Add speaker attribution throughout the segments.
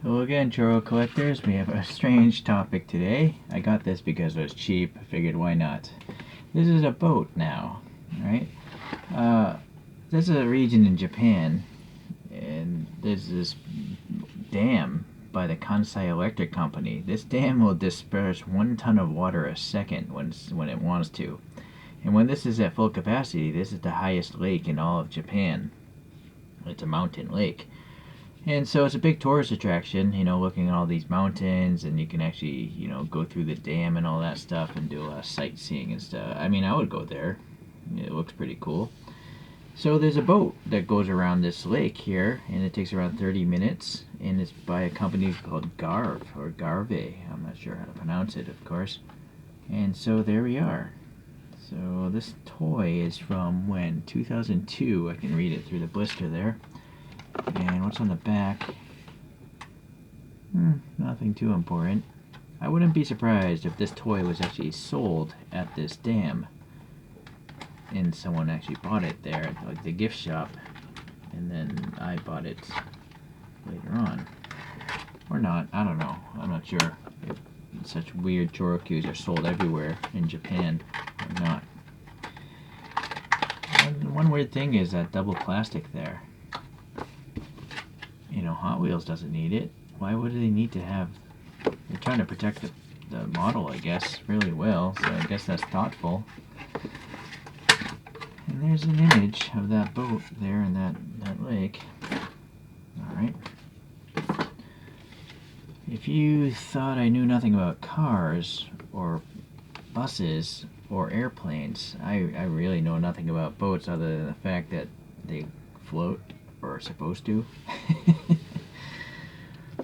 Speaker 1: Hello again, Choro collectors. We have a strange topic today. I got this because it was cheap. I figured why not. This is a boat now, right? There's a region in Japan, and there's this dam by the Kansai Electric Company. This dam will disperse 1 ton of water a second when it wants to. And when this is at full capacity, this is the highest lake in all of Japan. It's a mountain lake. And so it's a big tourist attraction, looking at all these mountains, and you can actually, go through the dam and all that stuff and do a lot of sightseeing and stuff. I mean, I would go there. It looks pretty cool. So there's a boat that goes around this lake here, and it takes around 30 minutes, and it's by a company called Garve, or Garve. I'm not sure how to pronounce it, of course. And so there we are. So this toy is from when? 2002. I can read it through the blister there. And what's on the back? Nothing too important. I wouldn't be surprised if this toy was actually sold at this dam and someone actually bought it there at like the gift shop, and then I bought it later on. Or not, I don't know. I'm not sure if such weird Choro-Qs are sold everywhere in Japan or not. One weird thing is that double plastic there. Hot Wheels doesn't need it. Why would they need to have... They're trying to protect the model, I guess, really well, so I guess that's thoughtful. And there's an image of that boat there in that lake. Alright. If you thought I knew nothing about cars, or buses, or airplanes, I really know nothing about boats other than the fact that they float, or are supposed to.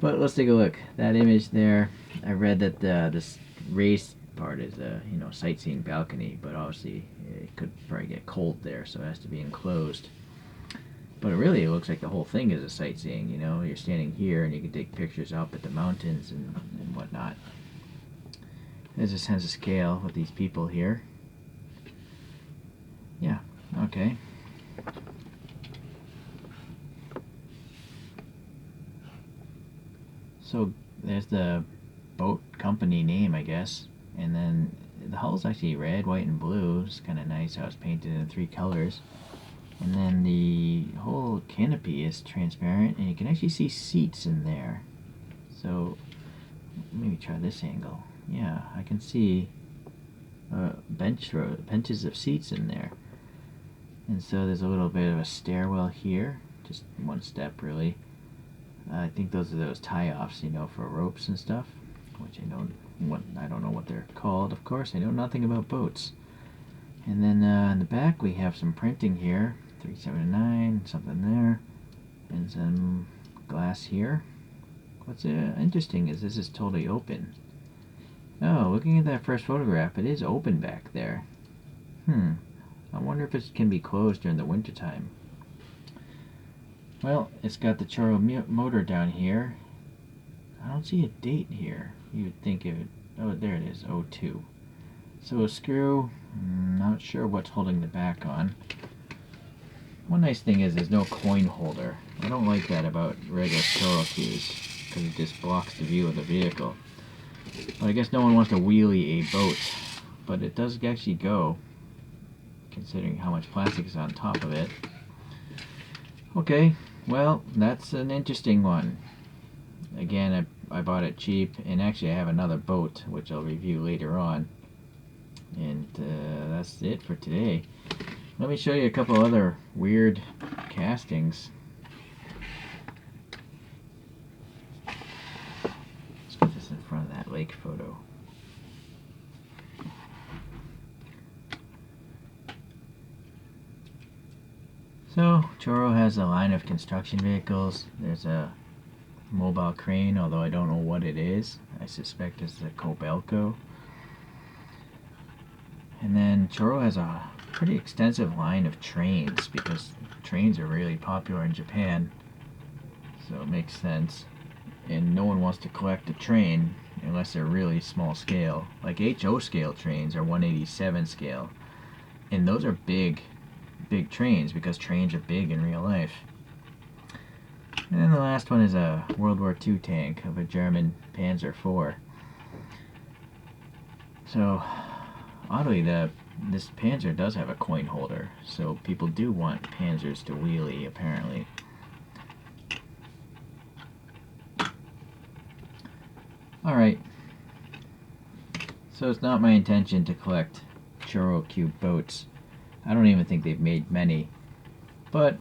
Speaker 1: But let's take a look. That image there, I read that this race part is a sightseeing balcony, but obviously it could probably get cold there, so it has to be enclosed. But it really looks like the whole thing is a sightseeing. You're standing here and you can take pictures up at the mountains and whatnot. There's a sense of scale with these people here. Yeah, okay. So there's the boat company name, I guess, and then the hull's actually red, white, and blue. It's kind of nice how it's painted in 3 colors. And then the whole canopy is transparent, and you can actually see seats in there. So maybe try this angle. Yeah, I can see benches of seats in there. And so there's a little bit of a stairwell here, just one step really. I think those are those tie-offs, for ropes and stuff, which I don't know what they're called. Of course, I know nothing about boats. And then in the back we have some printing here, 379, something there, and some glass here. What's interesting is this is totally open. Oh, looking at that first photograph, it is open back there. I wonder if it can be closed during the wintertime. Well, it's got the Choro motor down here. I don't see a date here. You would think it would... Oh, there it is, 02. So a screw, not sure what's holding the back on. One nice thing is there's no coin holder. I don't like that about regular ChoroQs, because it just blocks the view of the vehicle. But I guess no one wants to wheelie a boat. But it does actually go, considering how much plastic is on top of it. Okay, well, that's an interesting one. Again, I bought it cheap, and actually I have another boat, which I'll review later on. And that's it for today. Let me show you a couple other weird castings. Let's put this in front of that lake photo. So, Choro has a line of construction vehicles. There's a mobile crane, although I don't know what it is. I suspect it's a Kobelco. And then Choro has a pretty extensive line of trains, because trains are really popular in Japan. So it makes sense. And no one wants to collect a train unless they're really small scale. Like HO scale trains are 187 scale. And those are big trains, because trains are big in real life. And then the last one is a World War II tank of a German Panzer IV. So, oddly, this Panzer does have a coin holder, so people do want Panzers to wheelie, apparently. Alright, so it's not my intention to collect ChoroQ boats. I don't even think they've made many. But,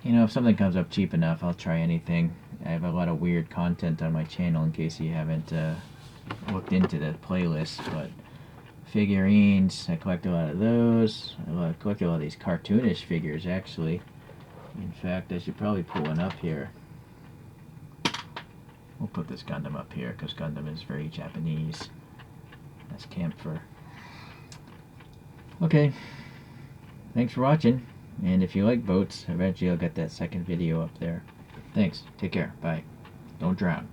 Speaker 1: you know, if something comes up cheap enough, I'll try anything. I have a lot of weird content on my channel in case you haven't looked into the playlist. But figurines, I collect a lot of those. I collect a lot of these cartoonish figures, actually. In fact, I should probably put one up here. We'll put this Gundam up here because Gundam is very Japanese. That's camphor. Okay, thanks for watching. And if you like boats, eventually I'll get that second video up there. Thanks. Take care. Bye. Don't drown.